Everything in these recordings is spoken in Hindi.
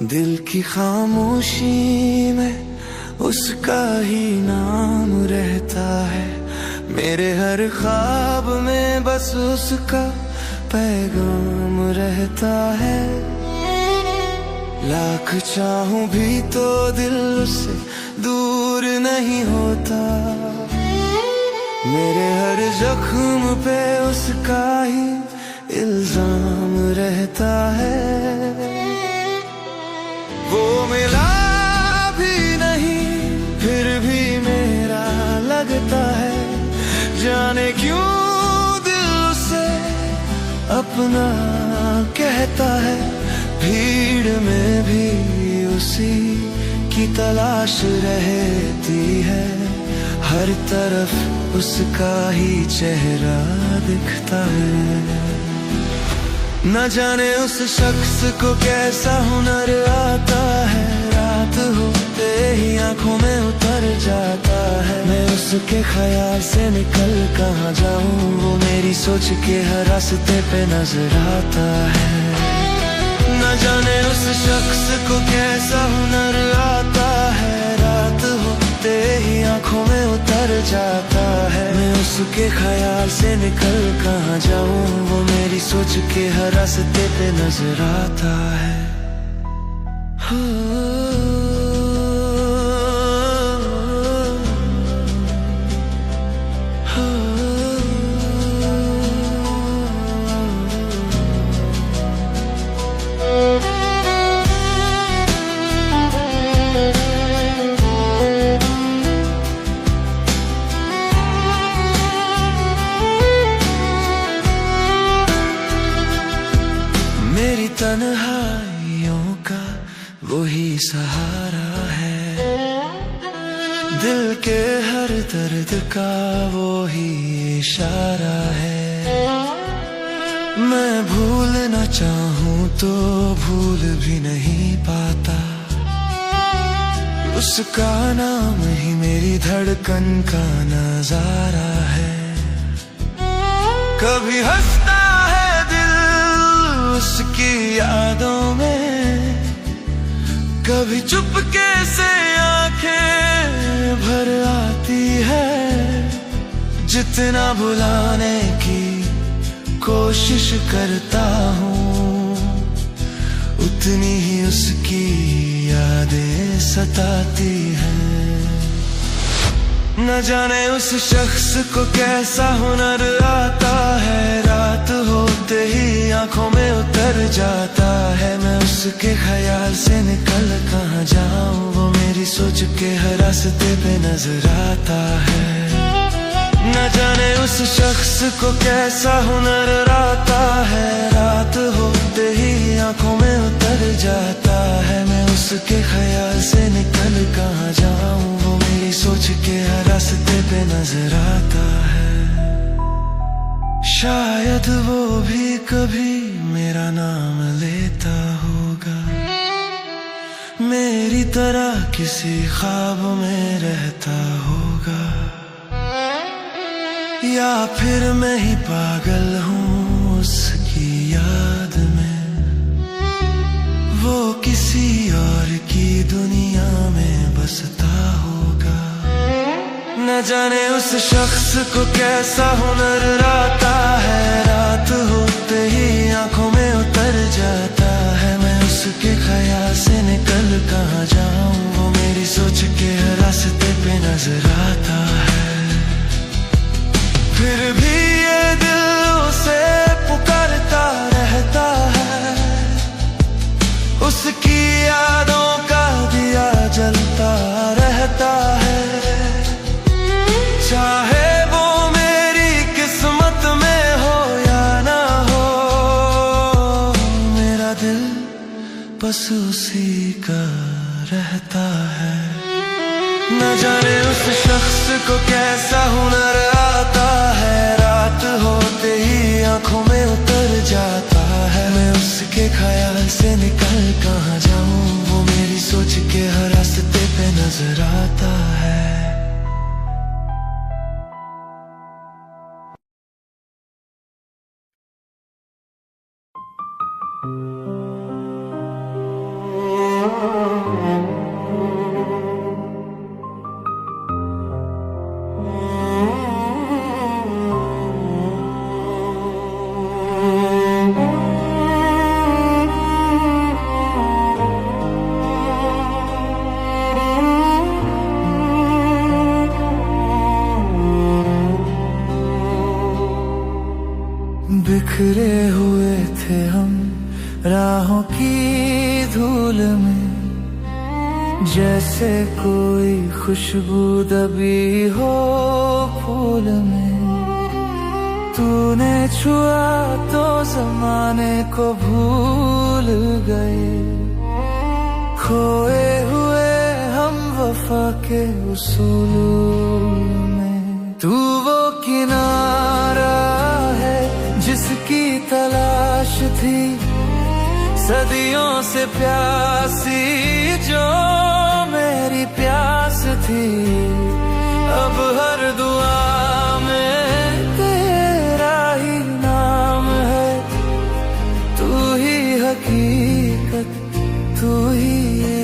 दिल की खामोशी में उसका ही नाम रहता है। मेरे हर ख्वाब में बस उसका पैगाम रहता है। लाख चाहूं भी तो दिल उससे दूर नहीं होता। मेरे हर जख्म पे उसका ही इल्जाम रहता है। वो मिला भी नहीं फिर भी मेरा लगता है। जाने क्यों दिल उसे अपना कहता है। भीड़ में भी उसी की तलाश रहती है। हर तरफ उसका ही चेहरा दिखता है। न जाने उस शख्स को कैसा हुनर आता है। रात होते ही आंखों में उतर जाता है। मैं उसके ख्याल से निकल कहाँ जाऊं। वो मेरी सोच के हर रास्ते पे नजर आता है। न जाने उस शख्स को कैसा हुनर आता है। रात होते ही आंखों में उतर जाता है। मैं उसके ख्याल से निकल कहाँ जाऊं। वो मेरी सोच के हर रास्ते पे नजर आता है। मेरी तन्हाइयों का वही सहारा है। दिल के हर दर्द का वही इशारा है। मैं भूलना चाहूं तो भूल भी नहीं पाता। उसका नाम ही मेरी धड़कन का नजारा है। कभी हंसता है दिल उसकी यादों में। कभी चुपके से आंखें भर आती है। जितना भुलाने की कोशिश करता हूँ उतनी ही उसकी यादें सताती हैं। न जाने उस शख्स को कैसा हुनर आता है। रात होते ही आंखों में उतर जाता है। मैं उसके ख्याल से निकल कहाँ जाऊं। वो मेरी सोच के हर रास्ते पे नजर आता है। न जाने उस शख्स को कैसा हुनर आता है। रात होते ही आंखों में उतर जाता है। मैं उसके ख्याल से निकल कहाँ जाऊं। वो मेरी सोच के हर रास्ते पे नजर आता है। शायद वो भी कभी मेरा नाम लेता होगा। मेरी तरह किसी ख्वाब में रहता होगा। या फिर मैं ही पागल हूँ उसकी याद में। वो किसी और की दुनिया में बसता होगा। न जाने उस शख्स को कैसा हुनर आता है। रात होते ही आंखों में उतर जाता है। मैं उसके ख्याल से निकल कहाँ जाऊं। वो मेरी सोच के हर रास्ते पे नजर आता है। फिर भी ये दिल उसे पुकारता रहता है। उसकी यादों का दिया जलता रहता है। चाहे वो मेरी किस्मत में हो या ना हो। मेरा दिल बस उसी का रहता है। न जाने उस शख्स को कैसा हुनर आता है। रात होते ही आंखों में उतर जाता है। मैं उसके ख्याल से निकल कहाँ जाऊं। वो मेरी सोच के हर रास्ते पे नजर आता है। बिखरे हुए थे हम राहों की धूल में, जैसे कोई खुशबू दबी हो फूल में। तूने छुआ तो जमाने को भूल गए, खोए हुए हम वफा के उसूलों में। तू वो किनारा है जिसकी तलाश थी सदियों से प्यासी, जो मेरी प्यास थी। अब हर दुआ में तेरा ही नाम है, तू ही हकीकत, तू ही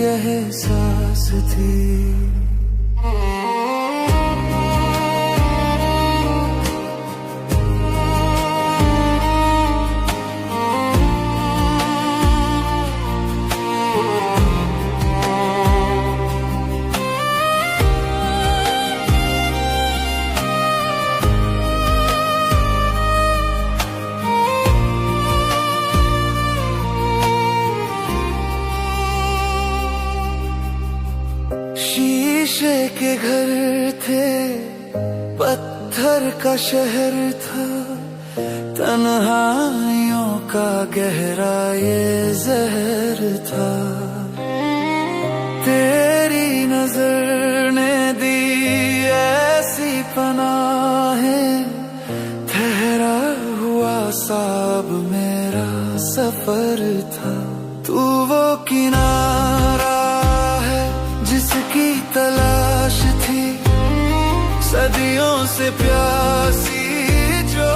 एहसास थी। शीशे के घर थे, पत्थर का शहर था, तन्हाइयों का गहरा ये जहर था। तेरी नजर ने दी ऐसी पनाहें, ठहरा हुआ साब मेरा सफर था। तू वो किनारा जिसकी तलाश थी सदियों से प्यासी, जो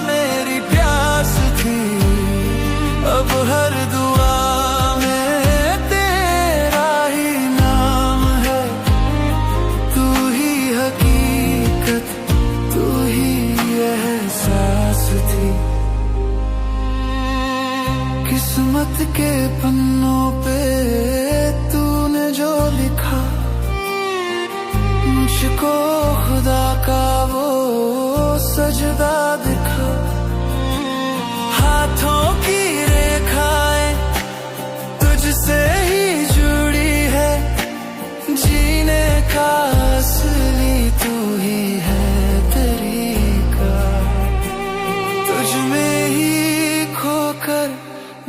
मेरी प्यास थी। अब हर दुआ में तेरा ही नाम है, तू ही हकीकत, तू ही एहसास थी। किस्मत के पन्नों पे जो लिखा, मुझको खुदा का वो सजदा दिखा। हाथों की रेखाएं तुझसे ही जुड़ी है, जीने का असली तू ही है तरीका। तुझ में ही खोकर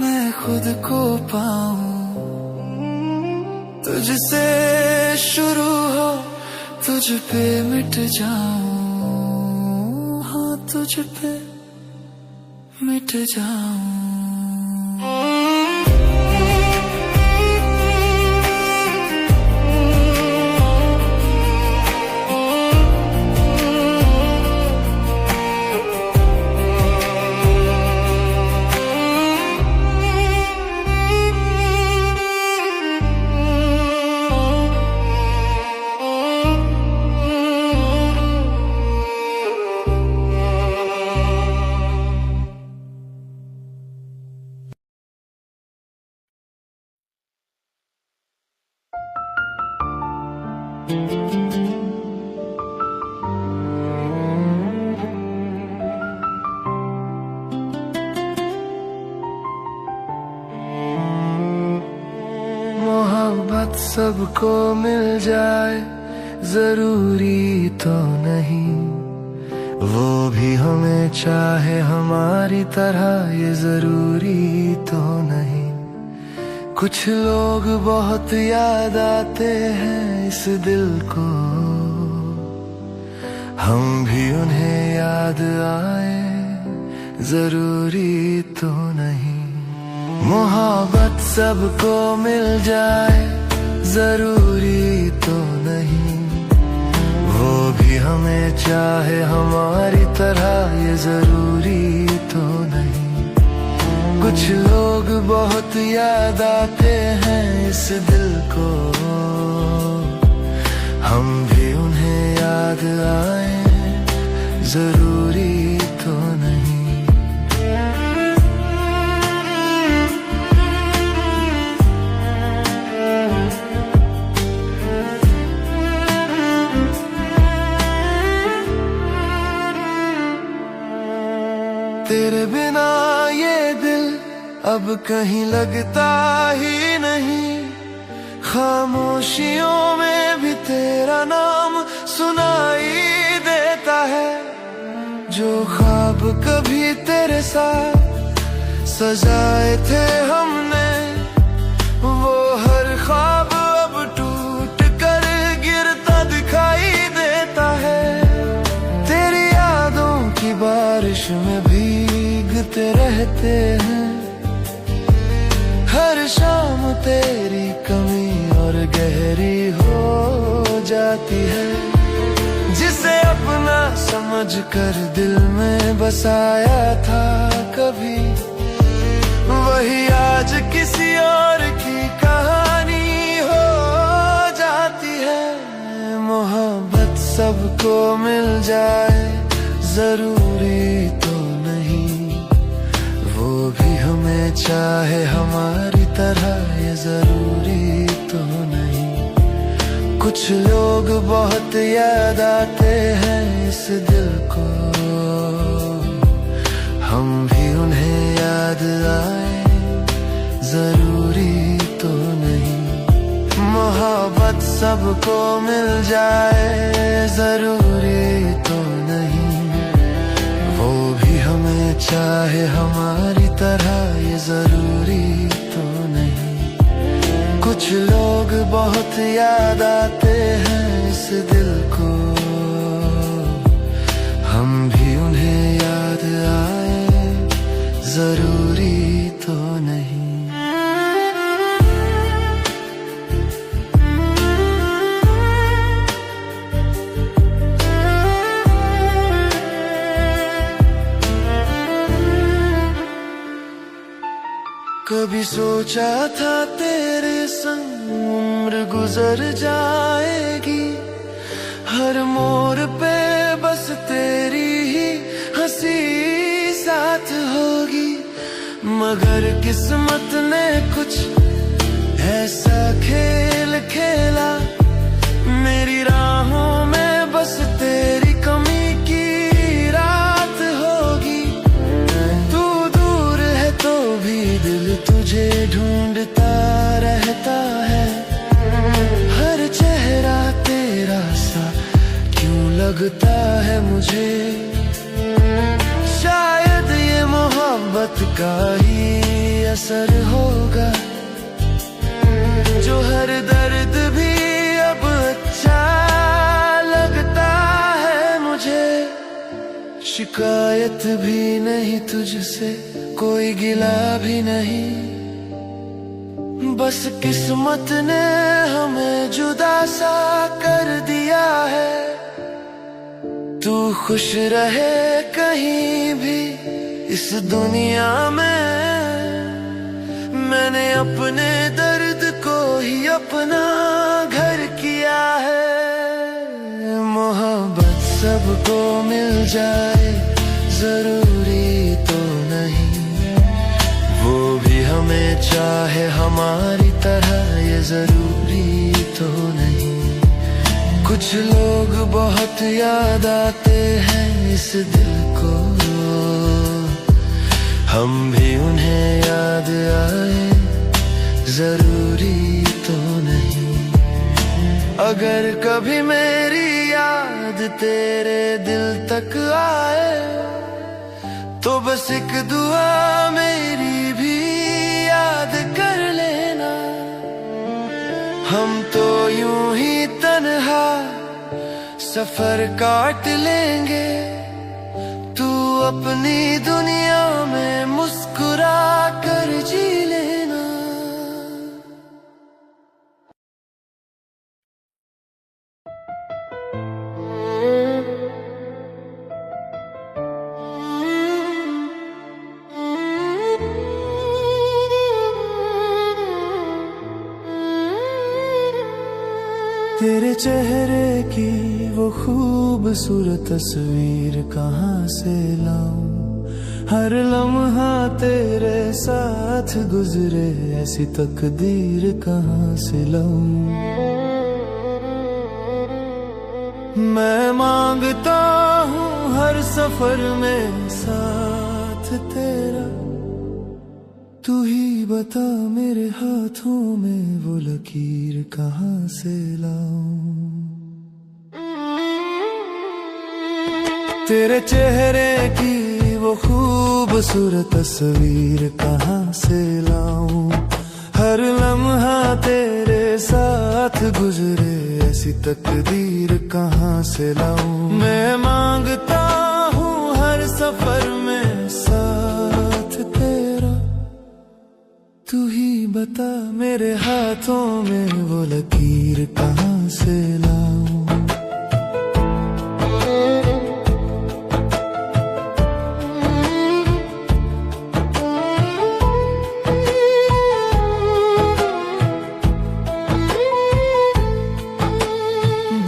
मैं खुद को पाऊं, तुझसे शुरू हो तुझ पे मिट जाऊं, हाँ तुझ पे मिट जाऊं। मोहब्बत सबको मिल जाए जरूरी तो नहीं, वो भी हमें चाहे हमारी तरह ये जरूरी तो नहीं। कुछ लोग बहुत याद आते हैं इस दिल को, हम भी उन्हें याद आए जरूरी तो नहीं। मोहब्बत सबको मिल जाए जरूरी तो नहीं, वो भी हमें चाहे हमारी तरह ये जरूरी तो नहीं। कुछ लोग बहुत याद आते हैं इस दिल को, हम भी उन्हें याद आए जरूरी तो नहीं। तेरे बिना ये दिल अब कहीं लगता ही नहीं। खामोशियों में भी तेरा नाम सुनाई देता है। जो ख्वाब कभी तेरे साथ सजाए थे हमने, वो हर ख्वाब अब टूट कर गिरता दिखाई देता है। तेरी यादों की बारिश में भीगते रहते हैं। हर शाम तेरी कमी और गहरी हो जाती है। जिसे अपना समझकर दिल में बसाया था कभी, वही आज किसी और की कहानी हो जाती है। मोहब्बत सबको मिल जाए जरूरी तो नहीं, वो भी हमें चाहे हमारी तरह ये जरूरी तो नहीं। कुछ लोग बहुत याद आते हैं इस दिल को, हम भी उन्हें याद आए जरूरी तो नहीं। मोहब्बत सबको मिल जाए जरूरी तो नहीं, वो भी हमें चाहे हमारी तरह ये जरूरी तो नहीं। कुछ लोग बहुत याद आते हैं इस दिल को, हम भी उन्हें याद आए जरूरी तो नहीं। कभी सोचा था तेरे संग उम्र गुजर जाएगी, हर मोड़ पे बस तेरी ही हंसी साथ होगी। मगर किस्मत ने कुछ ऐसा खेल खेला, मेरी राहों में बस तेरी कमी की रात होगी। तू दूर है तो भी दिल तुझे ढूंढता रहता है। हर चेहरा तेरा सा क्यों लगता है मुझे, शायद ये मोहब्बत का ही असर होगा, जो हर दर्द भी अब अच्छा लगता है मुझे। शिकायत भी नहीं तुझसे, कोई गिला भी नहीं, बस किस्मत ने हमें जुदा सा कर दिया है। तू खुश रहे कहीं भी इस दुनिया में, मैंने अपने दर्द को ही अपना घर किया है। मोहब्बत सबको मिल जाए जरूरी तो नहीं, वो भी हमें चाहे हमारी तरह ये जरूरी तो नहीं। कुछ लोग बहुत याद आते हैं इस दिल को, हम भी उन्हें याद आए जरूरी तो नहीं। अगर कभी मेरी याद तेरे दिल तक आए, तो बस एक दुआ मेरी भी याद कर लेना। हम तो यूं ही तन्हा सफर काट लेंगे, तू अपनी दुनिया में मुस्कुरा कर जी लेना। तेरे चेहरे की वो खूबसूरत तस्वीर कहाँ से लाऊं, हर लम्हा तेरे साथ गुजरे ऐसी तकदीर कहाँ से लाऊं। मैं मांगता हूँ हर सफर में साथ तेरा। तू ही बता मेरे हाथों में वो लकीर कहाँ से लाऊं। तेरे चेहरे की वो खूबसूरत तस्वीर कहाँ से लाऊं। हर लम्हा तेरे साथ गुजरे ऐसी तकदीर कहाँ से लाऊं। मैं मांगता हूँ हर सफर में साथ तेरा। तू ही बता मेरे हाथों में वो लकीर कहाँ से लाऊं।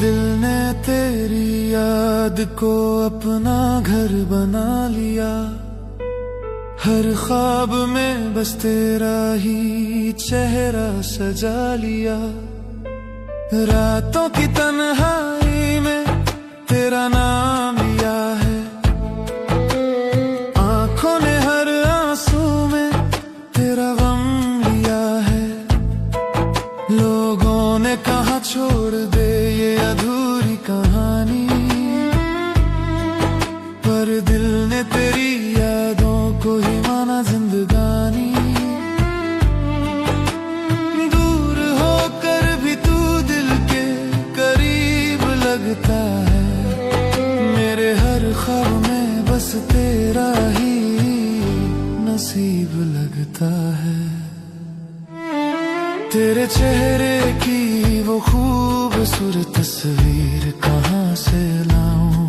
दिल ने तेरी याद को अपना घर बना लिया। हर ख्वाब में बस तेरा ही चेहरा सजा लिया। रातों की तन्हाई में तेरा नाम लिया है। आंखों ने हर आंसू में तेरा गम लिया है। लोगों ने कहा छोड़ दे ये अधूरी कहानी, पर दिल ने तेरी यादों को ही माना जिंदगानी। दूर होकर भी तू दिल के करीब लगता है। मेरे हर ख्वाब में बस तेरा ही नसीब लगता है। तेरे चेहरे की वो खूबसूरत तस्वीर कहाँ से लाऊं।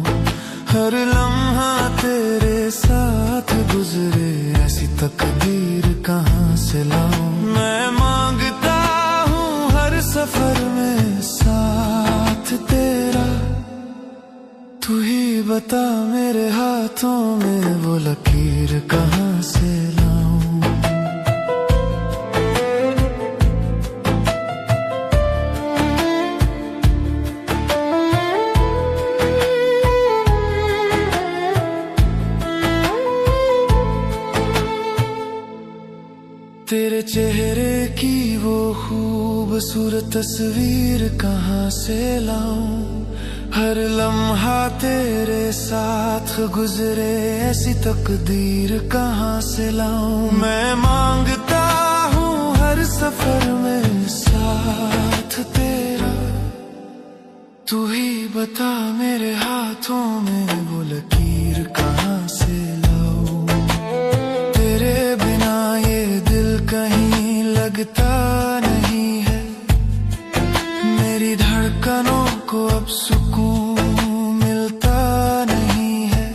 हर लम्हा तेरे साथ गुजरे ऐसी तकदीर कहाँ से लाऊं। मैं मांगता हूँ हर सफर में साथ तेरा। तू ही बता मेरे हाथों में वो लकीर कहाँ से लाऊं। तेरे चेहरे की वो खूबसूरत तस्वीर कहाँ से लाऊं। हर लम्हा तेरे साथ गुजरे ऐसी तकदीर कहाँ से लाऊं। मैं मांगता हूँ हर सफर में साथ तेरा। तू ही बता मेरे हाथों में वो लकीर कहाँ से लाऊं। तेरे बिना ये दिल कहीं लगता नहीं है। मेरी धड़कनों को अब सुकून मिलता नहीं है।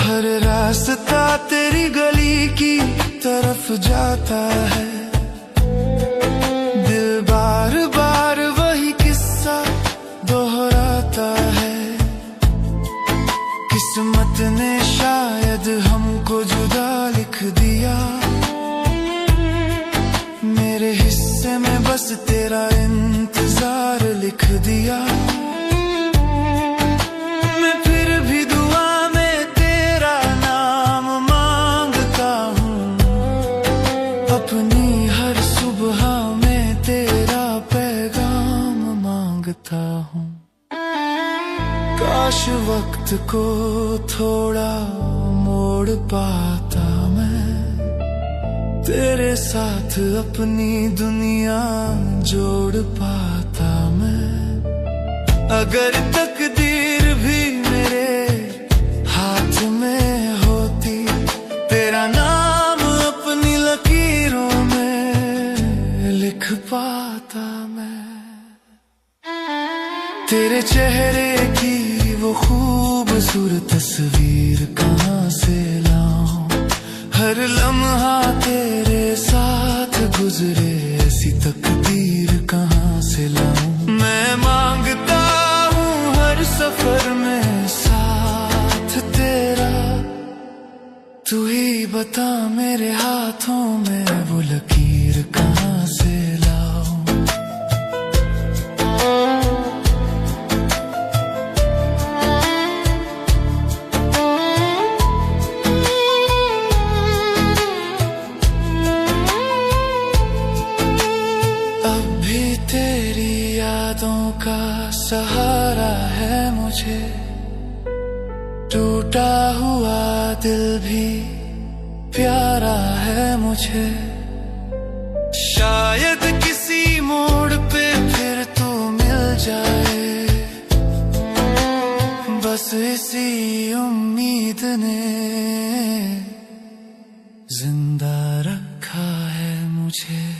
हर रास्ता तेरी गली की तरफ जाता है। दिल बार बार वही किस्सा दोहराता है। किस्मत ने शायद हमको जुदा लिख दिया। मेरे हिस्से में बस तेरा इंतजार लिख दिया। मैं फिर भी दुआ में तेरा नाम मांगता हूँ। अपनी हर सुबह में तेरा पैगाम मांगता हूँ। काश वक्त को थोड़ा मोड़ पाता मैं। तेरे साथ अपनी दुनिया जोड़ पाता मैं। अगर तकदीर भी मेरे हाथ में होती। तेरा नाम अपनी लकीरों में लिख पाता मैं। तेरे चेहरे की वो खूबसूरत तस्वीर कहाँ से लाऊं। हर लम्हा तेरे साथ गुजरे ऐसी तकदीर कहाँ से लाऊं। मैं मांगता हूँ हर सफर में साथ तेरा। तू ही बता मेरे हाथों में वो लकीर कहाँ से लाऊं। का सहारा है मुझे, टूटा हुआ दिल भी प्यारा है मुझे। शायद किसी मोड़ पे फिर तू मिल जाए, बस इसी उम्मीद ने जिंदा रखा है मुझे।